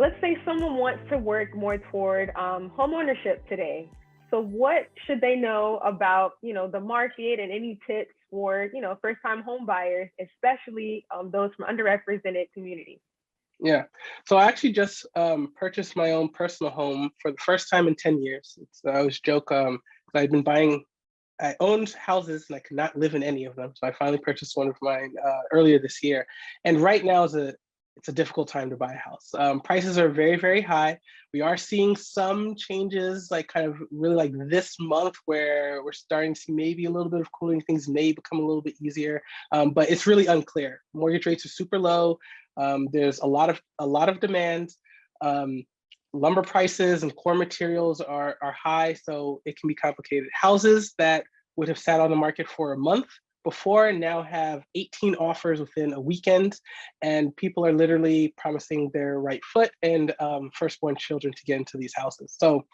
let's say someone wants to work more toward home ownership today. So what should they know about, the market and any tips for, first time home buyers, especially those from underrepresented communities? Yeah. So I actually just purchased my own personal home for the first time in 10 years. I always joke, I'd been buying, I owned houses and I could not live in any of them. So I finally purchased one of mine earlier this year. And right now it's a difficult time to buy a house. Prices are very, very high. We are seeing some changes, like kind of really like this month, where we're starting to see maybe a little bit of cooling. Things may become a little bit easier, but it's really unclear. Mortgage rates are super low. There's a lot of demand. Um, Lumber prices and core materials are high, so it can be complicated. Houses that would have sat on the market for a month before now have 18 offers within a weekend, and people are literally promising their right foot and firstborn children to get into these houses. So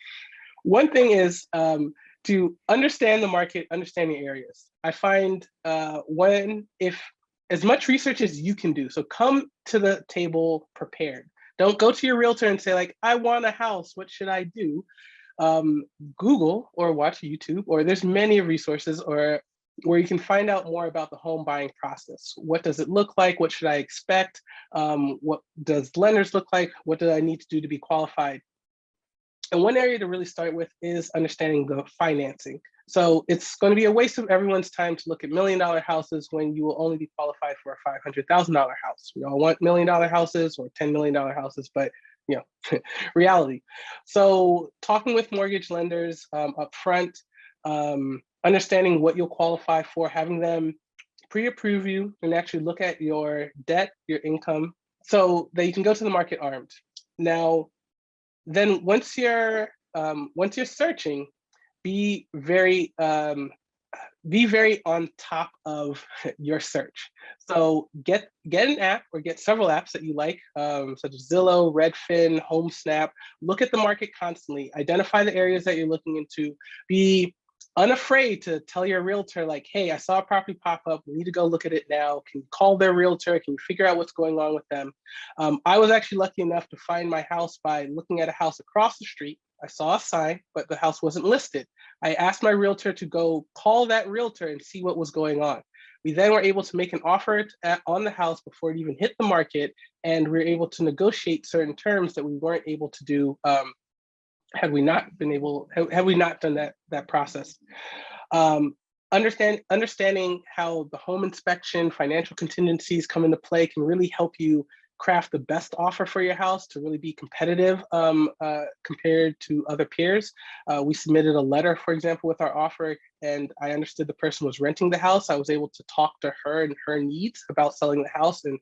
one thing is to understand the market, understand the areas. I find if as much research as you can do, so come to the table prepared. Don't go to your realtor and say like, I want a house, what should I do? Google or watch YouTube, or there's many resources or where you can find out more about the home buying process. What does it look like? What should I expect? What does lenders look like? What do I need to do to be qualified? And one area to really start with is understanding the financing. So it's going to be a waste of everyone's time to look at $1 million houses when you will only be qualified for a $500,000 house. We all want $1 million houses or $10 million houses, but reality. So talking with mortgage lenders up front, understanding what you'll qualify for, having them pre-approve you and actually look at your debt, your income, so that you can go to the market armed. Now, then once you're searching, be very on top of your search. So get an app or get several apps that you like, such as Zillow, Redfin, HomeSnap. Look at the market constantly. Identify the areas that you're looking into. Be unafraid to tell your realtor, like, hey, I saw a property pop up. We need to go look at it now. Can you call their realtor? Can you figure out what's going on with them? I was actually lucky enough to find my house by looking at a house across the street. I saw a sign, but the house wasn't listed. I asked my realtor to go call that realtor and see what was going on. We then were able to make an offer on the house before it even hit the market, and we were able to negotiate certain terms that we weren't able to do had we not done that process. Understanding how the home inspection, financial contingencies come into play can really help you craft the best offer for your house to really be competitive compared to other peers. We submitted a letter, for example, with our offer, and I understood the person was renting the house. I was able to talk to her and her needs about selling the house, and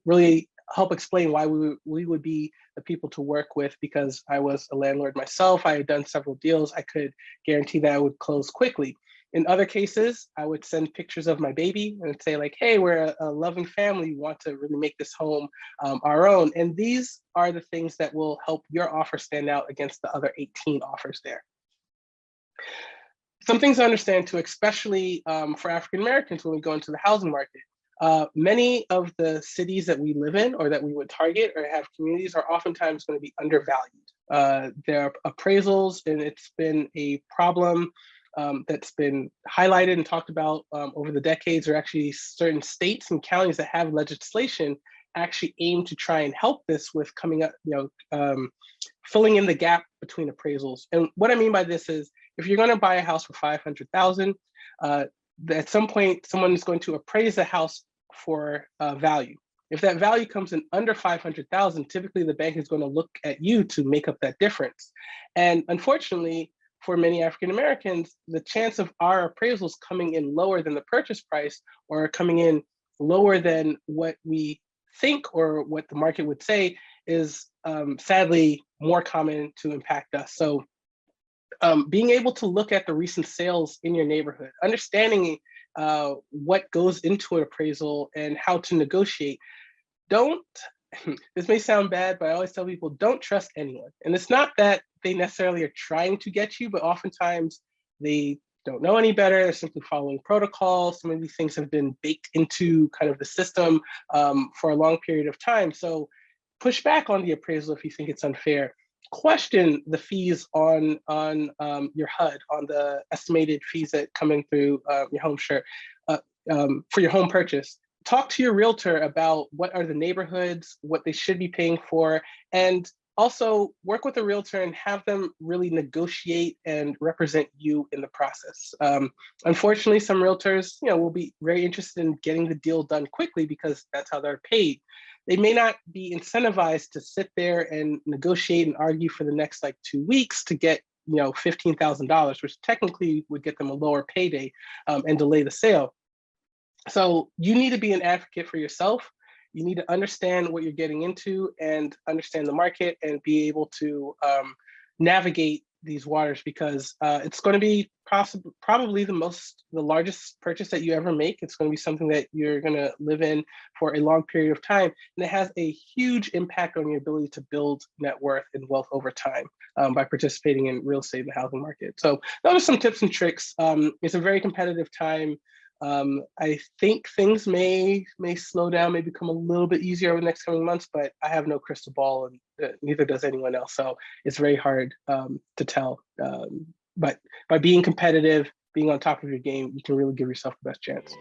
really help explain why we would be the people to work with, because I was a landlord myself. I had done several deals. I could guarantee that I would close quickly. In other cases, I would send pictures of my baby and say like, hey, we're a loving family. We want to really make this home our own. And these are the things that will help your offer stand out against the other 18 offers there. Some things to understand too, especially for African Americans when we go into the housing market. Many of the cities that we live in or that we would target or have communities are oftentimes going to be undervalued. There are appraisals, and it's been a problem that's been highlighted and talked about over the decades. Or actually certain states and counties that have legislation actually aim to try and help this with coming up, filling in the gap between appraisals. And what I mean by this is, if you're going to buy a house for $500,000, at some point, someone is going to appraise the house for value. If that value comes in under 500,000, typically the bank is going to look at you to make up that difference. And unfortunately, for many African Americans, the chance of our appraisals coming in lower than the purchase price or coming in lower than what we think or what the market would say is sadly more common to impact us. So being able to look at the recent sales in your neighborhood, understanding what goes into an appraisal and how to negotiate. This may sound bad, but I always tell people, don't trust anyone. And it's not that they necessarily are trying to get you, but oftentimes they don't know any better. They're simply following protocol. Some of these things have been baked into kind of the system for a long period of time. So push back on the appraisal if you think it's unfair. Question the fees on your HUD, on the estimated fees that come in through your home share for your home purchase. Talk to your realtor about what are the neighborhoods, what they should be paying for, and also work with a realtor and have them really negotiate and represent you in the process. Unfortunately, some realtors, will be very interested in getting the deal done quickly because that's how they're paid. They may not be incentivized to sit there and negotiate and argue for the next like 2 weeks to get $15,000, which technically would get them a lower payday and delay the sale. So you need to be an advocate for yourself. You need to understand what you're getting into and understand the market and be able to navigate these waters, because it's going to be probably the largest purchase that you ever make. It's going to be something that you're going to live in for a long period of time, and it has a huge impact on your ability to build net worth and wealth over time by participating in real estate and the housing market. So those are some tips and tricks. It's a very competitive time. I think things may slow down, may become a little bit easier over the next coming months, but I have no crystal ball, and neither does anyone else. So it's very hard to tell. But by being competitive, being on top of your game, you can really give yourself the best chance.